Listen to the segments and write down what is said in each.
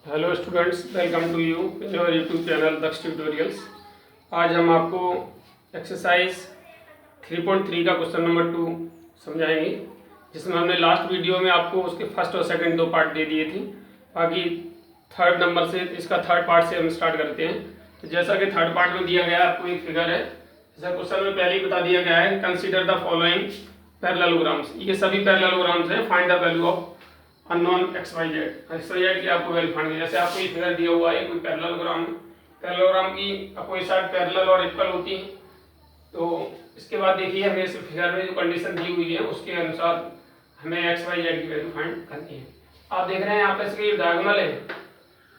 Hello students, welcome to you in your YouTube channel Daksh tutorials. आज हम आपको exercise 3.3 का क्वेश्चन नंबर 2 समझाएंगे, जिसमें हमने लास्ट वीडियो में आपको उसके फर्स्ट और सेकंड दो पार्ट दे दिए थे। बाकी थर्ड नंबर से इसका थर्ड पार्ट से हम स्टार्ट करते हैं। तो जैसा कि थर्ड पार्ट में दिया गया है, आपको एक फिगर है, जैसा क्वेश्चन में पहले ही बता दिया गया है, कंसीडर द फॉलोइंग पैरेललोग्राम्स। ये सभी पैरेललोग्राम्स हैं। Find the value of unknown x y z की आपको वैल्यू फाइंड करनी है। जैसे आपको ये फिगर दिया हुआ है, कोई पैरेललोग्राम की अपोजिट साइड पैरेलल और इक्वल होती है। तो इसके बाद देखिए, हमें इस फिगर में जो कंडीशन दी हुई है उसके अनुसार हमें एक्स वाई जेड की वैल्यू फाइंड करनी है। आप देख रहे हैं यहाँ पे इसके डायगोनल है,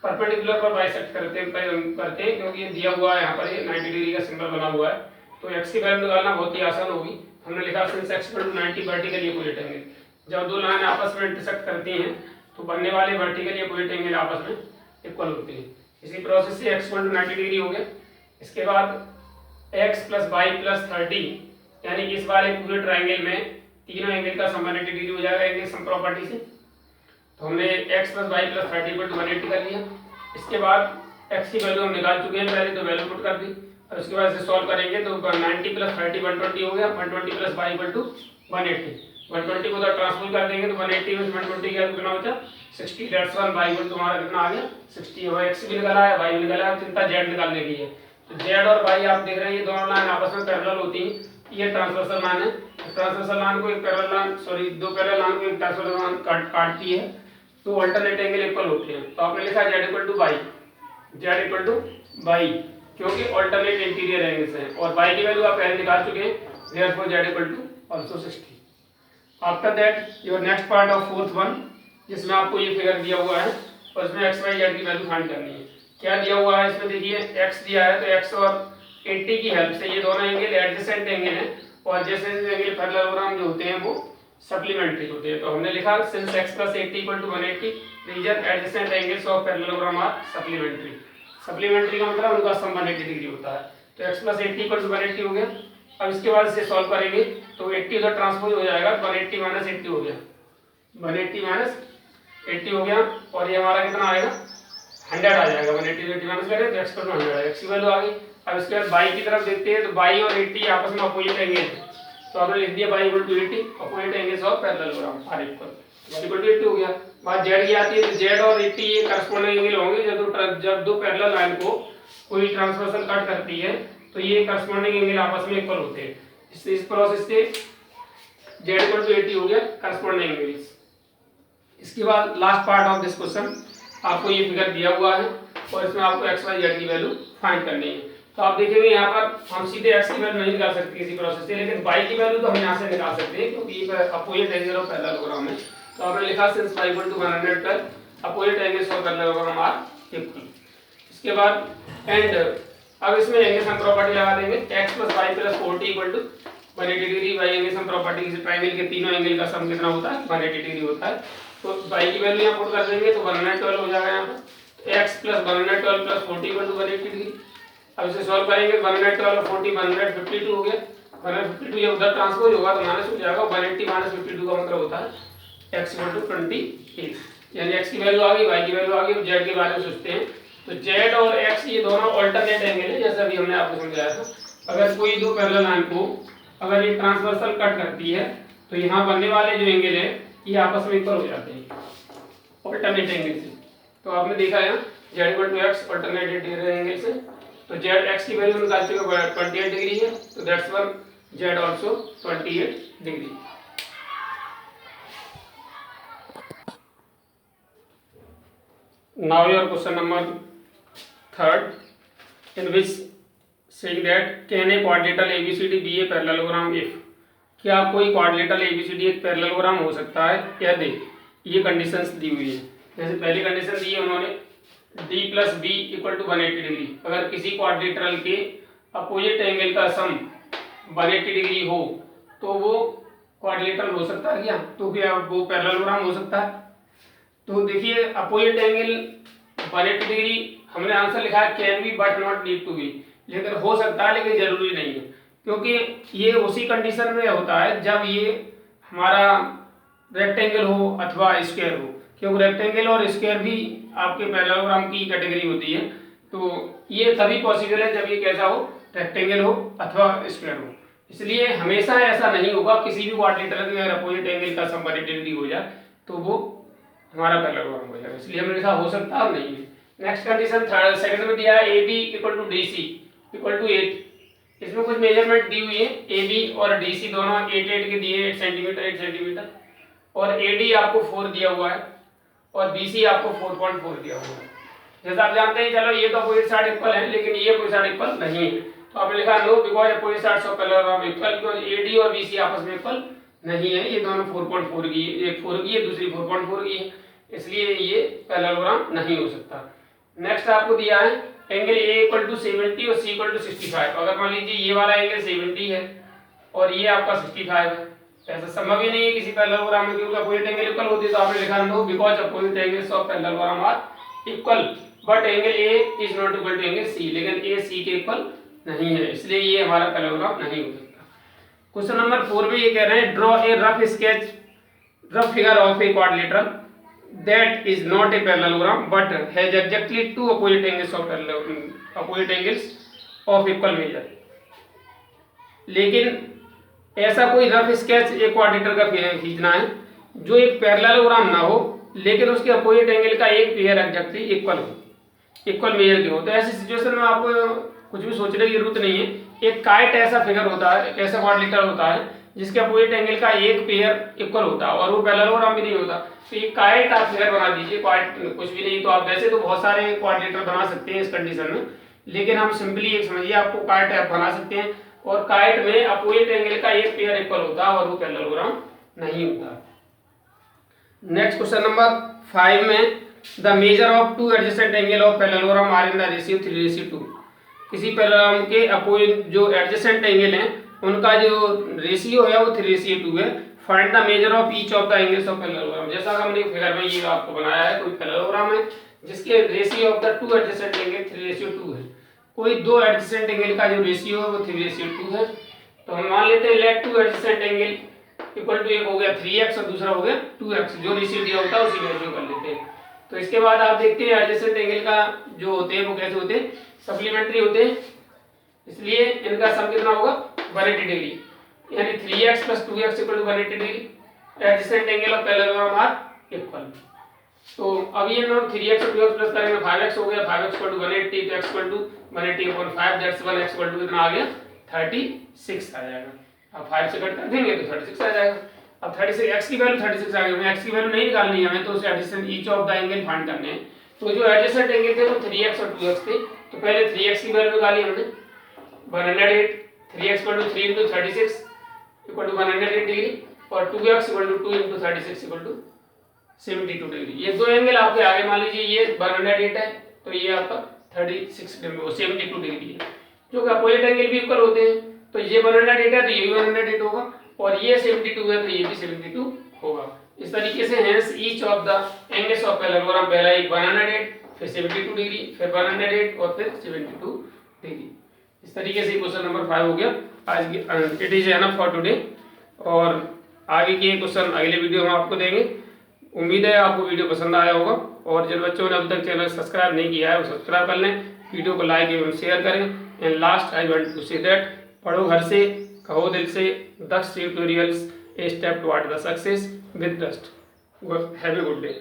परपेंडिकुलर पर बाइसेक्ट करते हैं क्योंकि ये दिया हुआ है, यहाँ पर ये 90 डिग्री का सिंबल बना हुआ है। तो एक्स की वैल्यू निकालना बहुत ही आसान होगी। हमने लिखा since x equal to 90 vertically opposite angle. जब दो लाइन आपस में इंटरसेक्ट करती हैं तो बनने वाले वर्टिकली अपोजिट एंगल आपस में इक्वल होते हैं। इसी प्रोसेस से एक्स इक्वल टू 90 डिग्री हो गया। इसके बाद एक्स प्लस वाई प्लस 30, यानी कि इस वाले पूरे ट्राइंगल में तीनों एंगल का सम 180 डिग्री हो जाएगा एंगल सम प्रॉपर्टी से। तो हमने x plus y plus 30 equal to 180 कर लिया। इसके बाद एक्स की वैल्यू हम निकाल चुके हैं पहले, तो वैल्यू पुट कर दी। और उसके बाद इसे सॉल्व करेंगे तो 90 प्लस 30 120 हो गया। 120 प्लस वाई इक्वल टू 180। 120 को तो ट्रांसफर कर देंगे तो 180 में 120 का कितना बचा 60। दैट्स वन वाई इक्वल तुम्हारा कितना आ गया 60। और एक्स भी निकाला है, वाई भी निकाला है, चिंता जेड निकालने की है। तो जेड और वाई आप देख रहे हैं ये दोनों लाइन आपस में पैरेलल होती हैं। ये ट्रांसवर्सल लाइन है। ट्रांसवर्सल लाइन को एक पैरेलल लाइन दो पैरेलल लाइन को एक ट्रांसवर्सल लाइन काटती है, तो अल्टरनेट एंगल इक्वल होते हैं। तो आपने लिखा z equal to y, z equal to y, क्योंकि अल्टरनेट इंटीरियर एंगल्स हैं। और वाई की वैल्यू आप पहले निकाल चुके हैं, therefore z equal to also 60। After that your next part of fourth one, जिसमें आपको ये फिगर दिया हुआ है और इसमें एक्स वाई जेड की वैल्यू फाइंड करनी है। क्या दिया हुआ है इसमें, देखिए एक्स दिया है, तो एक्स और 80 की हेल्प से ये दोनों एंगल एडजेसेंट एंगल हैं। और जैसे एंगल पैरेललोग्राम जो होते हैं वो सप्लीमेंट्री होते हैं। तो हमने लिखा since x plus 80 equal to 180 reason adjacent angles of parallelogram are supplementary. Supplementary का मतलब उनका सम 180 डिग्री होता है। तो x प्लस 80 इक्वल टू 180 हो गया। अब इसके बाद इसे सॉल्व करेंगे तो 80 उधर ट्रांसपोज हो जाएगा, 180 माइनस 80 हो गया, 180 माइनस 80 हो गया। और ये हमारा कितना आएगा 100 आ जाएगा। 180 80 माइनस करें तो x पर 100 आएगा, x की वैल्यू आ गई। अब इसके बाद y की तरफ देखते हैं, तो y और 80 आपस में अपोजिट एंगल है। तो आपने लिख दिया y equal to 80, opposite angles of parallelogram are equal, y equal to 80 हो गया। बात z की आती है, तो z और 80 ये करस्पॉन्डिंग एंगल होंगे। जब दो पैरेलल लाइन को कोई ट्रांसवर्सल कट करती है तो ये करस्पॉन्डिंग एंगल आपस में इक्वल होते हैं। इस प्रोसेस से z इक्वल टू 80 हो गया करस्पॉन्डिंग एंगल्स। इसके बाद last part of this question, आपको ये फिगर दिया हुआ है और इसमें आपको एक्स वाई जेड की वैल्यू फाइंड करनी है। तो आप देखेंगे यहाँ पर हम सीधे x की वैल्यू नहीं निकाल सकते किसी प्रोसेस से, लेकिन y की वैल्यू तो हम यहाँ से निकाल सकते हैं क्योंकि ये अपोजिट एंगल ऑफ पैरेललोग्राम है। तो आपने लिखा since y equal to 112 opposite angles of parallelogram are equal. इसके बाद एंड अब इसमें एंगल सम प्रॉपर्टी लगा देंगे, x plus y plus 40 equal to 180 degree. y angle sum property से ट्रायंगल के तीनों एंगल का सम कितना होता है 180 डिग्री होता है। तो y की वैल्यू यहाँ पुट कर देंगे तो 112 हो जाएगा यहाँ पर। x plus 112 plus 40 equal to 180 degree. अब इसे सॉल्व करेंगे 112 और 40 152 हो गया। 152 ये उधर ट्रांसपोज होगा तो माइनस हो जाएगा। 180 माइनस 52 का मतलब होता है x इक्वल टू 28, यानी x की वैल्यू आ गई, y की वैल्यू आ गई। अब z के बारे में सोचते हैं, तो z और x ये दोनों अल्टरनेट एंगल है, जैसा अभी हमने आपको समझाया था। अगर कोई दो पैरेलल लाइन को अगर ये ट्रांसवर्सल कट करती है तो यहाँ बनने वाले जो एंगल है ये आपस में इक्वल हो जाते हैं अल्टरनेट एंगल से। तो आपने देखा है z equal to x alternate angle से। तो z x की वैल्यू निकाल चुके 28 डिग्री है, तो that's one z also 28 degree. Now your question number third, in which saying that can a quadrilateral ABCD be a parallelogram if, क्या कोई quadrilateral ABCD एक पैरेललोग्राम हो सकता है? क्या दे ये कंडीशंस दी हुई है। जैसे पहली कंडीशन दी है उन्होंने D plus B equal to 180 degree. अगर किसी क्वाड्रिलेटरल के अपोजिट एंगल का सम 180 डिग्री हो तो वो क्वाड्रिलेटरल हो सकता है क्या? तो क्या वो पैरेललोग्राम हो सकता है? तो देखिए अपोजिट एंगल 180 डिग्री हमने आंसर लिखा है can be but not need to be, लेकिन हो सकता है लेकिन जरूरी नहीं है, क्योंकि ये उसी कंडीशन में होता है जब ये हमारा रेक्टेंगल हो अथवा स्क्वायर हो। क्योंकि रेक्टेंगल और स्क्वायर भी आपके पैरेललोग्राम की कैटेगरी होती है। तो ये तभी पॉसिबल है जब ये कैसा हो, रेक्टेंगल हो अथवा स्क्वायर हो। इसलिए हमेशा ऐसा नहीं होगा किसी भी क्वाड्रिलेटरल में अगर अपोजिट एंगल का सम 180 डिग्री हो जाए तो वो हमारा पैरेललोग्राम हो जाएगा। इसलिए हमने लिखा हो सकता है और नहीं है। नेक्स्ट कंडीशन थर्ड सेकंड में दिया है AB equal to DC equal to 8। इसमें कुछ मेजरमेंट दी हुई है। AB और DC दोनों 8 के दिए, 8 सेंटीमीटर 8 सेंटीमीटर, और AD आपको 4 दिया हुआ है और BC आपको 4.4 दिया हुआ है। जैसा आप जानते हैं, चलो ये तो अपोजिट साइड इक्वल है, लेकिन ये अपोजिट साइड इक्वल नहीं है, तो आपने लिखा no because opposite sides of parallelogram equal, because AD और BC आपस में इक्वल नहीं है। ये दोनों 4.4 की, एक 4 की है दूसरी 4.4 की है, इसलिए ये पैरेललोग्राम नहीं हो सकता। नेक्स्ट आपको दिया है एंगल A इक्वल टू 70 और C इक्वल टू 65। अगर मान लीजिए ये वाला एंगल 70 है और ये आपका 65 है, ऐसा संभव ही नहीं है किसी पैरेललोग्राम में, क्योंकि अपोजिट एंगल इक्वल होती है। तो आपने लिखा no because opposite angles of parallelogram are equal but angle A is not equal to angle C, लेकिन A C के इक्वल नहीं है, इसलिए ये हमारा पैरेललोग्राम नहीं हो सकता। क्वेश्चन नंबर 4 में ये कह रहे हैं draw a rough sketch, rough figure of a quadrilateral that is not a parallelogram but has exactly two opposite angles of equal measure। लेकिन ऐसा कोई रफ स्केच एक क्वाड्रिलेटरल का खींचना है जो एक पैरेललोग्राम ना हो, लेकिन उसके अपोजिट एंगल का एक पेयर एग्जैक्टली इक्वल हो, इक्वल मेजर के हो। तो ऐसी सिचुएशन में आपको कुछ भी सोचने की जरूरत नहीं है। एक काइट ऐसा फिगर होता है, ऐसा क्वाड्रिलेटरल होता है जिसके अपोजिट एंगल का एक पेयर इक्वल होता है और वो पैरेललोग्राम भी नहीं होता। तो ये काइट आप फिगर बना दीजिए, कुछ भी नहीं तो आप वैसे तो बहुत सारे क्वाड्रिलेटरल बना सकते हैं इस कंडीशन में, लेकिन हम सिंपली एक समझिए आपको काइट आप बना सकते हैं और काइट में अपोजिट एंगल का एक पेयर इक्वल होता है और वो पैरेललोग्राम नहीं होता। नेक्स्ट क्वेश्चन नंबर 5 में the measure of two adjacent angle of parallelogram are in the ratio 3:2। किसी पैरेललोग्राम के अपोजिट जो एडजेसेंट एंगल हैं उनका जो रेशियो है वो 3:2 है। Find the measure of each of the angles of parallelogram. जैसा हमने फिगर में ये आपको बनाया है, कोई पैरेललोग्राम है जिसके ratio of the two adjacent angle 3:2 है। कोई दो एडजेसेंट एंगल का जो रेशियो है वो 3:2 है। तो हम मान लेते हैं let two adjacent angle equal to, एक हो गया 3x और दूसरा हो गया 2x, जो रेशियो दिया होता है उसी रेशियो कर लेते हैं। तो इसके बाद आप देखते हैं एडजेसेंट एंगल का जो होते हैं वो कैसे होते हैं, सप्लीमेंट्री होते हैं, इसलिए इनका सम कितना होगा 180 डिग्री, यानी 3x + 2x = 180 degree. Adjacent angle of parallelogram are equal. तो अब ये हम 3x और 2x प्लस करेंगे 5x हो गया, 5x = 180 तो x = 180/5, दैट्स 1x = कितना आ गया 36 आ जाएगा। अब 5 से कट कर देंगे तो 36 आ जाएगा। अब 36 x की वैल्यू 36 आ गई, हमें x की वैल्यू नहीं निकालनी है, हमें तो उसे adjacent each of the angle find करने हैं। तो जो एडजेसेंट एंगल थे वो 3x और 2x थे, तो पहले 3x की वैल्यू निकाली हमने 108, 3x = 3 × 36 = 108 डिग्री और 2x = 2 × 36 = 72 डिग्री। ये दो एंगल आपके आगे, मान लीजिए ये 108 है तो ये आपका 72 डिग्री है, जो कि अपोजिट एंगल भी इक्वल होते हैं। तो ये 108 है तो ये भी 108 होगा और ये 72 है तो ये भी 72 होगा। इस तरीके से hence each of the angles of parallelogram, पहला एक 108, फिर 72 डिग्री, फिर 108 और फिर 72 डिग्री। इस तरीके से क्वेश्चन नंबर 5 हो गया। आज की it is enough for today, और आगे के क्वेश्चन अगले वीडियो में आपको देंगे। उम्मीद है आपको वीडियो पसंद आया होगा, और जिन बच्चों ने अभी तक चैनल सब्सक्राइब नहीं किया है वो सब्सक्राइब कर लें, वीडियो को लाइक एवं शेयर करें। And last I want to say that पढ़ो घर से, कहो दिल से, Daksh tutorials a step toward the success with trust. Have a good day.